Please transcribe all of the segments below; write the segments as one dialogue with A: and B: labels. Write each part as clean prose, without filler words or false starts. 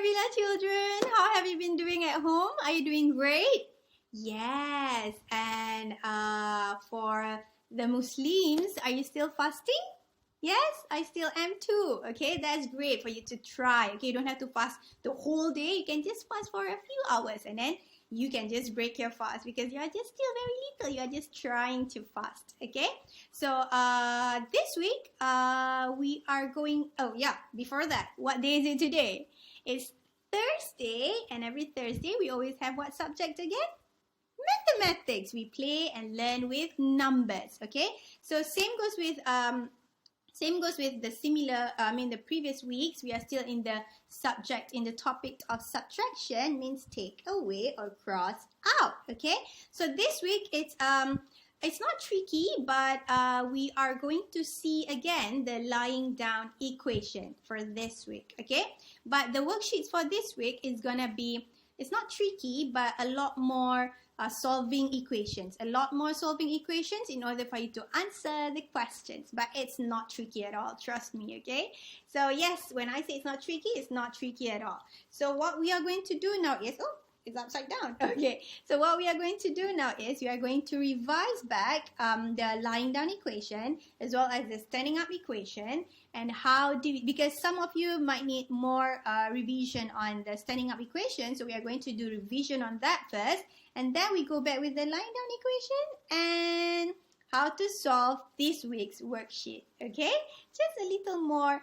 A: Nabila children, how have you been doing at home? Are you doing great? Yes, and for the Muslims, are you still fasting? Yes, I still am too. Okay, that's great for you to try. Okay, you don't have to fast the whole day. You can just fast for a few hours and then you can just break your fast because you are just still very little. You are just trying to fast. Okay, so this week we are going. Oh yeah, before that, what day is it today? It's Thursday, and every Thursday we always have what subject again? Mathematics. We play and learn with numbers. Okay, so same goes with the previous weeks. We are still in the subject, in the topic of subtraction, means take away or cross out. Okay, so this week it's not tricky, but we are going to see again the lying down equation for this week. Okay, but the worksheets for this week is gonna be, it's not tricky, but a lot more solving equations. A lot more solving equations in order for you to answer the questions. But it's not tricky at all. Trust me, okay? So yes, when I say it's not tricky at all. So what we are going to do now is, oh, it's upside down. Okay, so what we are going to do now is we are going to revise back the lying down equation as well as the standing up equation, and how do we, because some of you might need more revision on the standing up equation, so we are going to do revision on that first, and then we go back with the lying down equation and how to solve this week's worksheet. Okay, just a little more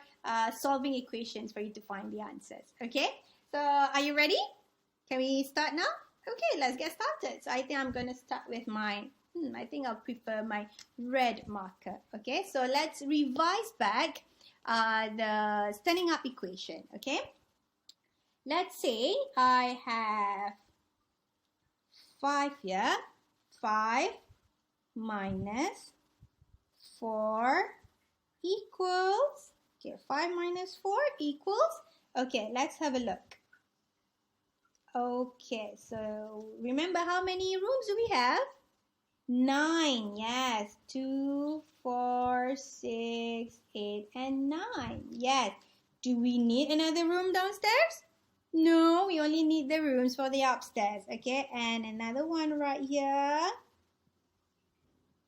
A: solving equations for you to find the answers. Okay, so are you ready? Can we start now? Okay, let's get started. So I think I'm going to start with my, I think I'll prefer my red marker. Okay, so let's revise back the standing up equation. Okay, let's say I have 5 here. 5 minus 4 equals, okay, 5 minus 4 equals, okay, let's have a look. Okay, so remember how many rooms do we have? 9, yes. 2, 4, 6, 8, and 9. Yes. Do we need another room downstairs? No, we only need the rooms for the upstairs. Okay, and another one right here.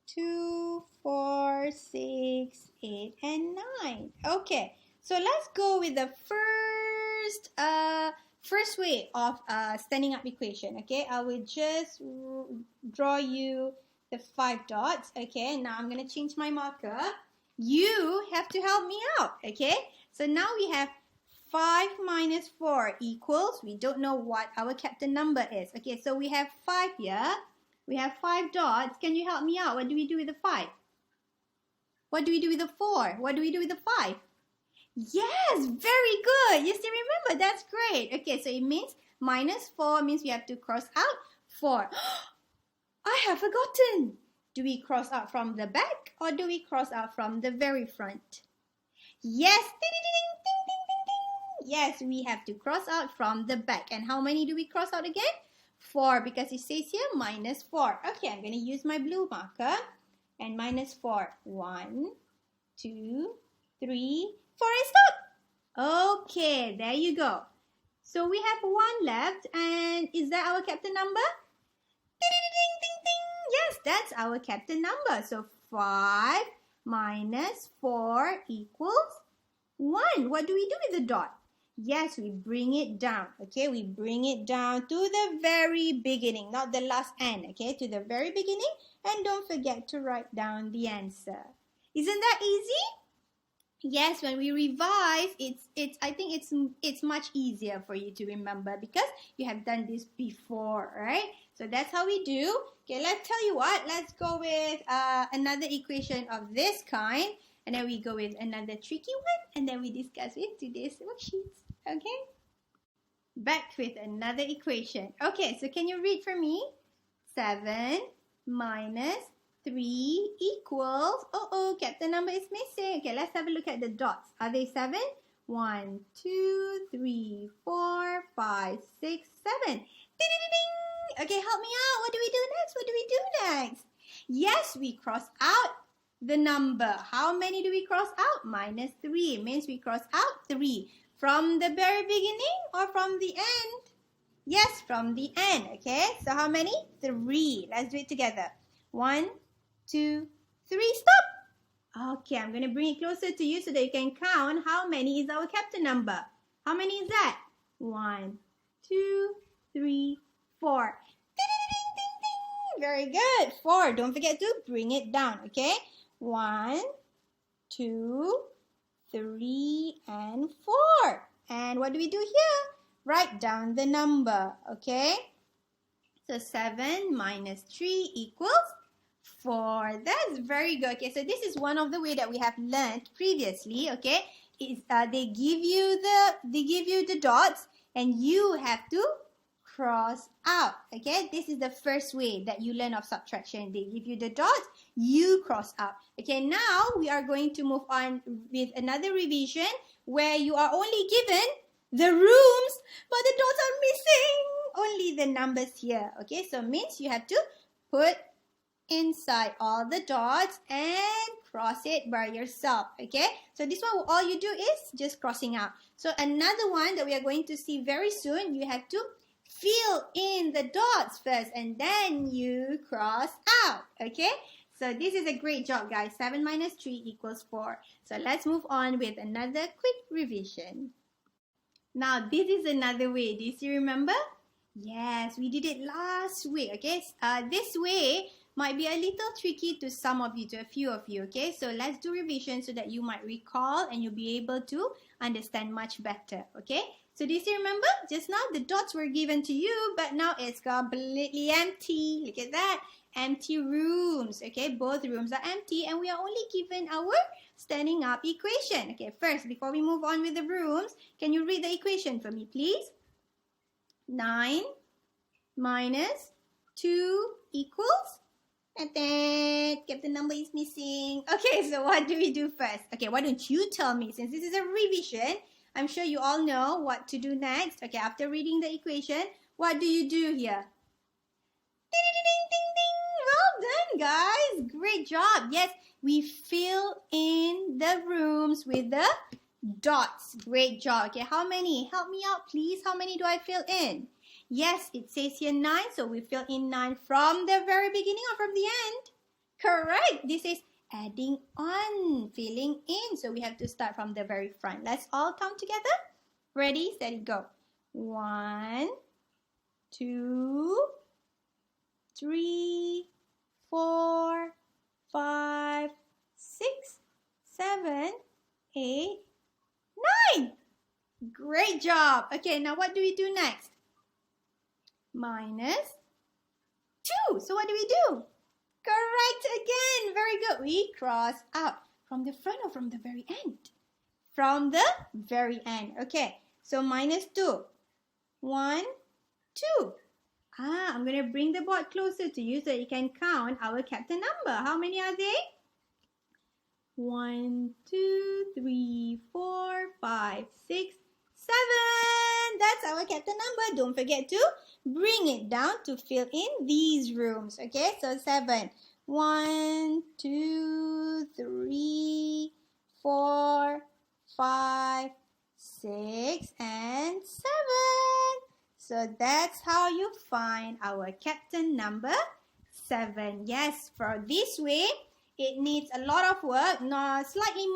A: 2, 4, 6, 8, and 9. Okay, so let's go with the first way of standing up equation. Okay, I will just draw you the 5 dots. Okay, now I'm going to change my marker. You have to help me out. Okay, so now we have 5 minus 4 equals, we don't know what our captain number is. Okay, so we have 5 here. We have 5 dots. Can you help me out? What do we do with the 5? What do we do with the 4? What do we do with the 5? Yes, very good. You still remember. That's great. Okay, so it means minus 4 means we have to cross out 4. I have forgotten. Do we cross out from the back or do we cross out from the very front? Yes. Ding, ding, ding, ding, ding, ding, ding. Yes, we have to cross out from the back. And how many do we cross out again? 4, because it says here minus 4. Okay, I'm going to use my blue marker. And minus 4. 1, 2, 3, 4, and stop. Okay, there you go. So we have 1 left, and is that our captain number? Ding, ding, ding, ding, ding. Yes, that's our captain number. So 5 minus 4 equals 1. What do we do with the dot? Yes, we bring it down. Okay, we bring it down to the very beginning, not the last end. Okay, to the very beginning, and don't forget to write down the answer. Isn't that easy? Yes, when we revise, I think it's much easier for you to remember because you have done this before, right? So that's how we do. Okay, let's tell you what. Let's go with another equation of this kind, and then we go with another tricky one, and then we discuss with today's worksheets. Okay? Back with another equation. Okay, so can you read for me? 7 minus 3 equals, captain number is missing. Okay, let's have a look at the dots. Are they 7? 1, 2, 3, 4, 5, 6, 7. Ding, ding, ding, ding. Okay, help me out. What do we do next? What do we do next? Yes, we cross out the number. How many do we cross out? Minus 3 means we cross out 3. From the very beginning or from the end? Yes, from the end, okay? So how many? 3. Let's do it together. 1, 2, 3, stop! Okay, I'm going to bring it closer to you so that you can count how many is our captain number. How many is that? 1, 2, 3, 4. Very good. 4. Don't forget to bring it down, okay? 1, 2, 3, and 4. And what do we do here? Write down the number, okay? So 7 minus 3 equals 4. That's very good. Okay, so this is one of the way that we have learned previously, okay? They give you the dots and you have to cross out, okay? This is the first way that you learn of subtraction. They give you the dots, you cross out. Okay, now we are going to move on with another revision where you are only given the rooms, but the dots are missing. Only the numbers here, okay? So means you have to put inside all the dots and cross it by yourself, okay? So this one, all you do is just crossing out. So another one that we are going to see very soon, you have to fill in the dots first and then you cross out, okay? So this is a great job, guys. 7 minus 3 equals 4. So let's move on with another quick revision. Now, this is another way. Do you still remember? Yes, we did it last week, okay? This way might be a little tricky to some of you, to a few of you, okay? So let's do revision so that you might recall and you'll be able to understand much better, okay? So do you still remember? Just now the dots were given to you, but now it's completely empty. Look at that. Empty rooms, okay? Both rooms are empty and we are only given our standing up equation. Okay, first, before we move on with the rooms, can you read the equation for me, please? 9 minus 2 equals? And then captain number is missing. Okay, so what do we do first? Okay, why don't you tell me? Since this is a revision, I'm sure you all know what to do next. Okay, after reading the equation, what do you do here? Ding, ding, ding, ding, ding. Well done, guys. Great job. Yes, we fill in the rooms with the dots. Great job. Okay, how many? Help me out, please. How many do I fill in? Yes, it says here 9, so we fill in 9 from the very beginning or from the end? Correct. This is adding on, filling in. So we have to start from the very front. Let's all count together. Ready, steady, go. 1, 2, 3, 4, 5, 6, 7, 8, 9. Great job. Okay, now what do we do next? Minus 2. So what do we do? Correct again. Very good. We cross out. From the front or from the very end? From the very end. Okay. So minus 2. 1, 2. I'm going to bring the board closer to you so you can count our captain number. How many are they? 1, 2, 3, 4, 5, 6, 7. That's our captain number. Don't forget to bring it down to fill in these rooms. Okay, so 7. 1, 2, 3, 4, 5, 6, and 7. So that's how you find our captain number 7. Yes, for this way, it needs a lot of work, no, slightly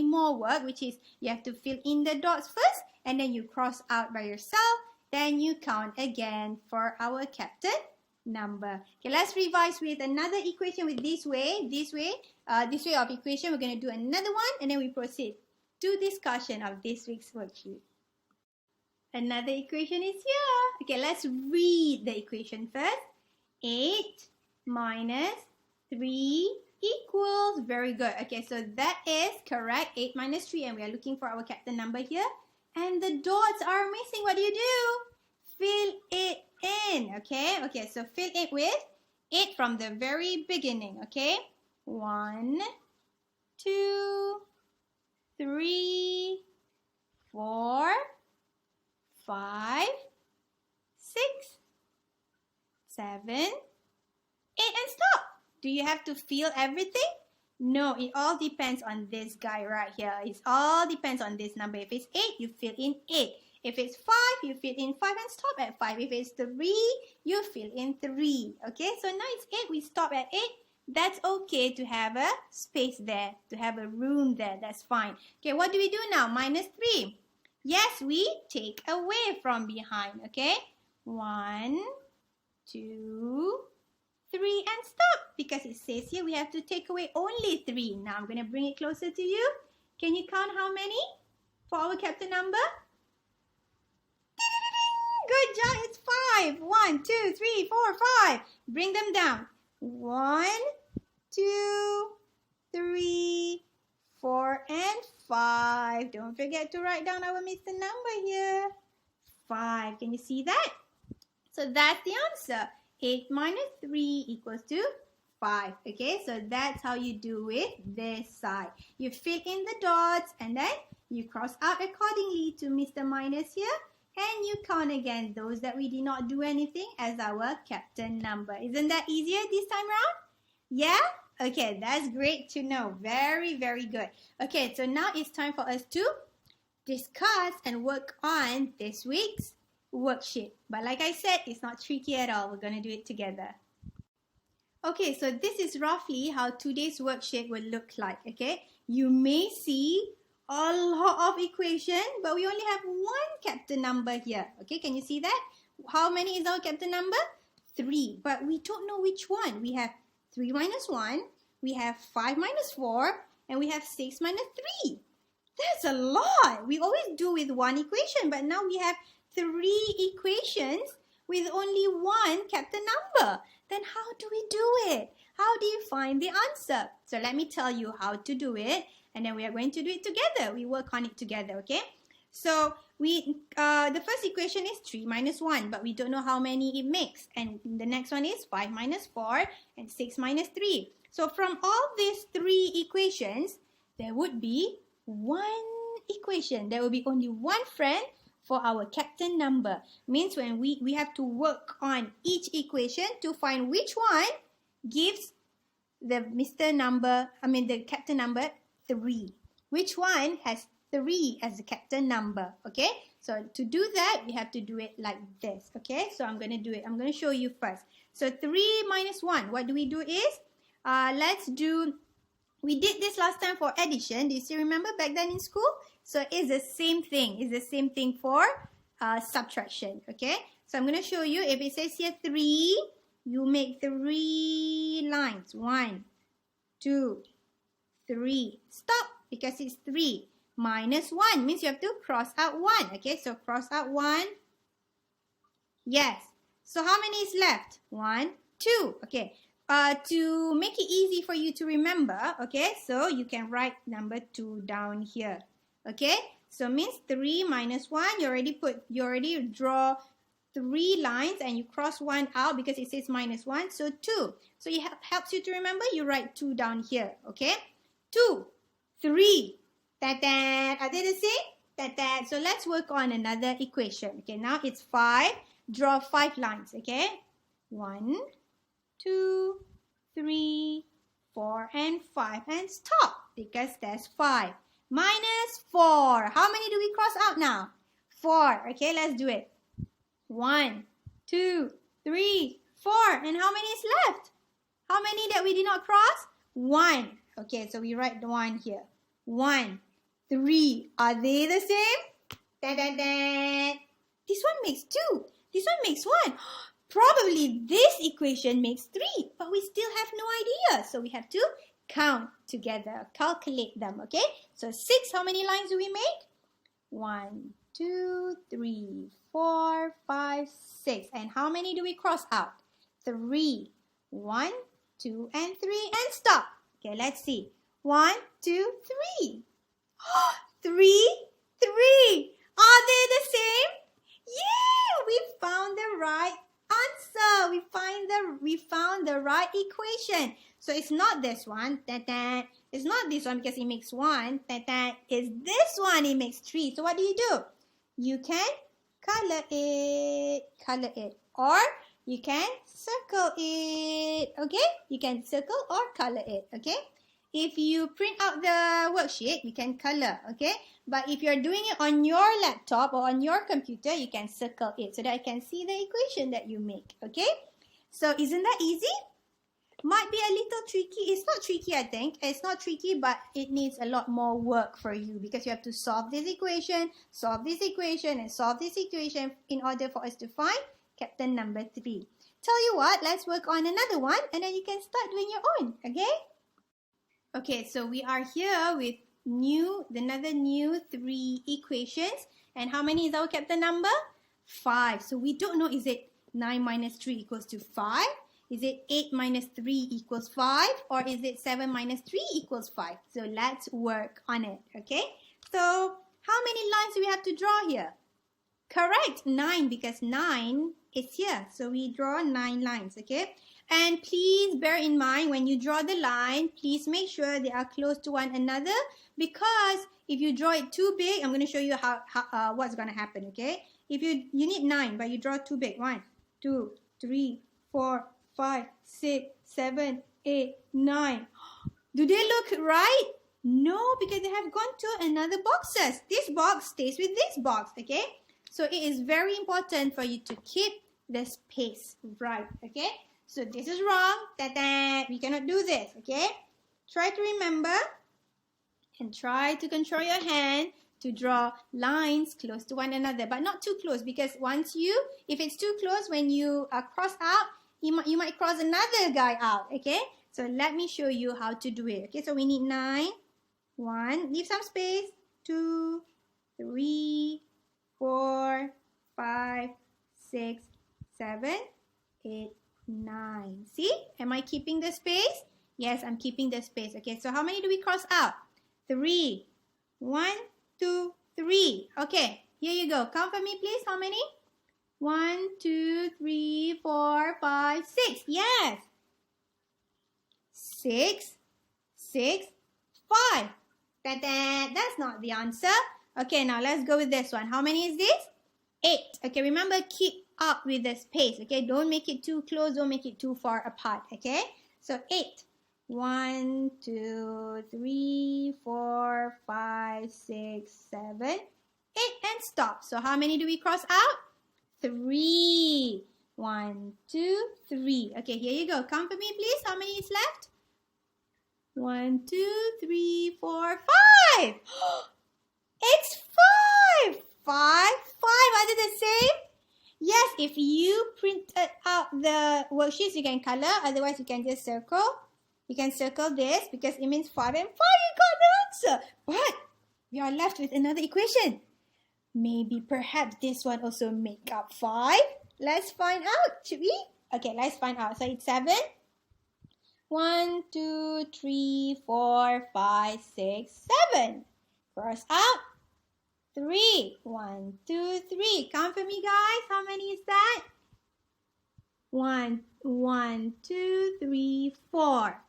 A: more work, which is you have to fill in the dots first and then you cross out by yourself. Then you count again for our captain number. Okay, let's revise with another equation with this way of equation. We're going to do another one and then we proceed to discussion of this week's worksheet. Another equation is here. Okay, let's read the equation first. 8 minus 3 equals, very good. Okay, so that is correct, 8 minus 3, and we are looking for our captain number here. And the dots are missing. What do? Fill it in, okay? Okay, so fill it with 8 from the very beginning, okay? 1, 2, 3, 4, 5, 6, 7, 8, and stop. Do you have to fill everything? No, it all depends on this guy right here. It all depends on this number. If it's 8, you fill in 8. If it's 5, you fill in 5 and stop at 5. If it's 3, you fill in 3. Okay, so now it's 8. We stop at 8. That's okay to have a space there, to have a room there. That's fine. Okay, what do we do now? Minus 3. Yes, we take away from behind. Okay, 1, 2, 3 and stop, because it says here we have to take away only 3. Now I'm going to bring it closer to you. Can you count how many for our captain number? Good job, it's 5. 1, 2, 3, 4, 5. Bring them down. 1, 2, 3, 4 and 5. Don't forget to write down our Mr. number here. 5. Can you see that? So that's the answer. 8 minus 3 equals to 5. Okay, so that's how you do it this side. You fill in the dots and then you cross out accordingly to Mr. Minus here. And you count again those that we did not do anything as our captain number. Isn't that easier this time around? Yeah? Okay, that's great to know. Very, very good. Okay, so now it's time for us to discuss and work on this week's worksheet. But like I said, it's not tricky at all. We're going to do it together. Okay, so this is roughly how today's worksheet will look like. Okay, you may see a lot of equation, but we only have one captain number here. Okay, can you see that? How many is our captain number? 3, but we don't know which one. We have 3 minus 1, we have 5 minus 4, and we have 6 minus 3. That's a lot. We always do with one equation, but now we have 3 equations with only one captain number. Then how do we do it? How do you find the answer? So let me tell you how to do it, and then we are going to do it together. We work on it together, okay? So the first equation is 3 minus 1, but we don't know how many it makes. And the next one is 5 minus 4 and 6 minus 3. So from all these 3 equations, there would be one equation. There will be only one friend for our captain number. Means when we have to work on each equation to find which one gives the captain number 3. Which one has 3 as the captain number, okay? So to do that, we have to do it like this, okay? So I'm going to do it. I'm going to show you first. So 3 minus 1, what do we do is, we did this last time for addition. Do you still remember back then in school? So it's the same thing. It's the same thing for subtraction, okay? So I'm going to show you. If it says here 3, you make 3 lines. 1, 2, 3. Stop, because it's 3. Minus 1 means you have to cross out 1. Okay, so cross out 1. Yes. So how many is left? 1, 2. Okay. To make it easy for you to remember, okay, so you can write number 2 down here. Okay, so means 3 minus 1, you already draw 3 lines and you cross 1 out because it says minus 1, so 2. So it helps you to remember, you write 2 down here, okay? 2, 3, ta-da. Are they the same? Ta-da. So let's work on another equation. Okay, now it's 5, draw 5 lines, okay? 1, 2, 3, 4, and 5, and stop because there's 5. Minus 4. How many do we cross out now? 4. Okay, let's do it. 1, 2, 3, 4. And how many is left? How many that we did not cross? 1. Okay, so we write the 1 here. 1, 3. Are they the same? Da, da, da. This one makes 2. This one makes 1. Probably this equation makes 3, but we still have no idea. So we have to count together, calculate them, okay? So 6, how many lines do we make? 1, 2, 3, 4, 5, 6. And how many do we cross out? 3. 1, 2, and 3, and stop. Okay, let's see. 1, 2, 3. 3, 3. Are they the same? Yeah, we found the right answer. We found the right equation. So it's not this one. It's not this one because it makes 1. It's this one. It makes 3. So what do? You can color it, or you can circle it. Okay? You can circle or color it. Okay? if you print out the worksheet, you can color, okay? But if you're doing it on your laptop or on your computer, you can circle it so that I can see the equation that you make, okay? So isn't that easy? Might be a little tricky. It's not tricky, I think. It's not tricky, but it needs a lot more work for you because you have to solve this equation, and solve this equation in order for us to find captain number 3. Tell you what, let's work on another one and then you can start doing your own, okay? Okay, so we are here with another new 3 equations. And how many is our captain number? 5. So we don't know, is it 9 minus 3 equals to 5? Is it 8 minus 3 equals 5? Or is it 7 minus 3 equals 5? So let's work on it, okay? So how many lines do we have to draw here? Correct, 9, because 9 is here. So we draw 9 lines, okay? And please bear in mind when you draw the line, please make sure they are close to one another, because if you draw it too big, I'm going to show you what's going to happen, okay? If you need 9, but you draw too big. 1, 2, 3, 4, 5, 6, 7, 8, 9. Do they look right? No, because they have gone to another boxes. This box stays with this box, okay? So it is very important for you to keep the space right, okay? So this is wrong. Ta-da! We cannot do this, okay? Try to remember and try to control your hand to draw lines close to one another, but not too close, because if it's too close, when you cross out, you might cross another guy out, okay? So let me show you how to do it, okay? So we need 9, 1, leave some space, 2, 3, 4, 5, 6, 7, 8, 9. See? Am I keeping the space? Yes, I'm keeping the space. Okay, so how many do we cross out? 3. 1, 2, 3. Okay, here you go. Count for me, please. How many? 1, 2, 3, 4, 5, 6. Yes. 6, 6, 5. Ta-da! That's not the answer. Okay, now let's go with this one. How many is this? 8. Okay, remember, keep up with the space. Okay, don't make it too close. Don't make it too far apart. Okay, so 8. 1, 2, 3, 4, 5, 6, 7, 8, and stop. So how many do we cross out? 3. 1, 2, 3. Okay, here you go. Count for me, please. How many is left? 1, 2, 3, 4, 5. It's 5. 5. Are they the same? Yes, if you printed out the worksheets, you can color. Otherwise, you can just circle. You can circle this because it means 5 and 5. You got the answer. But we are left with another equation. Maybe perhaps this one also make up 5. Let's find out, should we? Okay, let's find out. So it's 7. 1, 2, 3, 4, 5, 6, 7. Cross out. 3. 1, 2, 3. Count for me, guys. How many is that? 1, 2, 3, 4.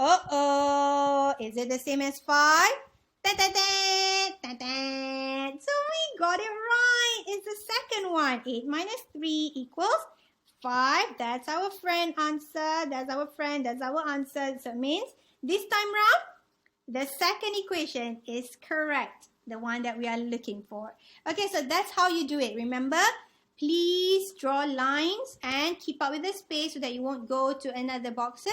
A: Uh-oh. Is it the same as 5? Ta-ta-ta! Ta-ta! So we got it right. It's the second one. 8 minus 3 equals 5. That's our friend answer. That's our friend. That's our answer. So it means this time round, the second equation is correct. The one that we are looking for. Okay, so that's how you do it. Remember, please draw lines and keep up with the space so that you won't go to another boxes.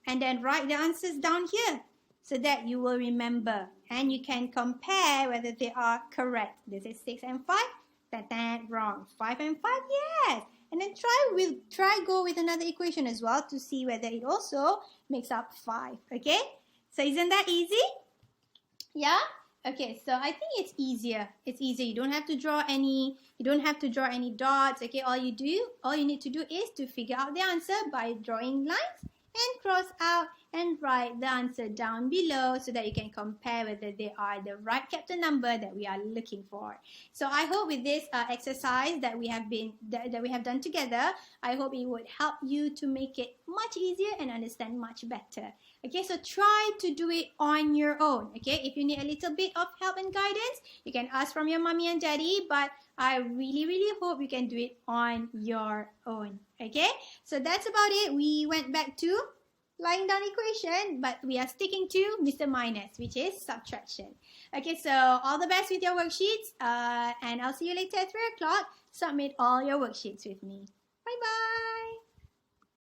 A: And then write the answers down here so that you will remember. And you can compare whether they are correct. This is 6 and 5. That wrong. 5 and 5, yes. And then try go with another equation as well to see whether it also makes up 5. Okay? So isn't that easy? Yeah? Okay, so I think it's easier. It's easier. You don't have to draw any dots. Okay, all you need to do is to figure out the answer by drawing lines and cross out and write the answer down below so that you can compare whether they are the right captain number that we are looking for. So I hope with this exercise that we have done together, I hope it would help you to make it much easier and understand much better. Okay, so try to do it on your own. Okay, if you need a little bit of help and guidance, you can ask from your mommy and daddy, but I really hope you can do it on your own. Okay, so that's about it. We went back to lying down equation, but we are sticking to Mr. Minus, which is subtraction. Okay, so all the best with your worksheets, and I'll see you later at 3 o'clock. Submit all your worksheets with me. Bye-bye.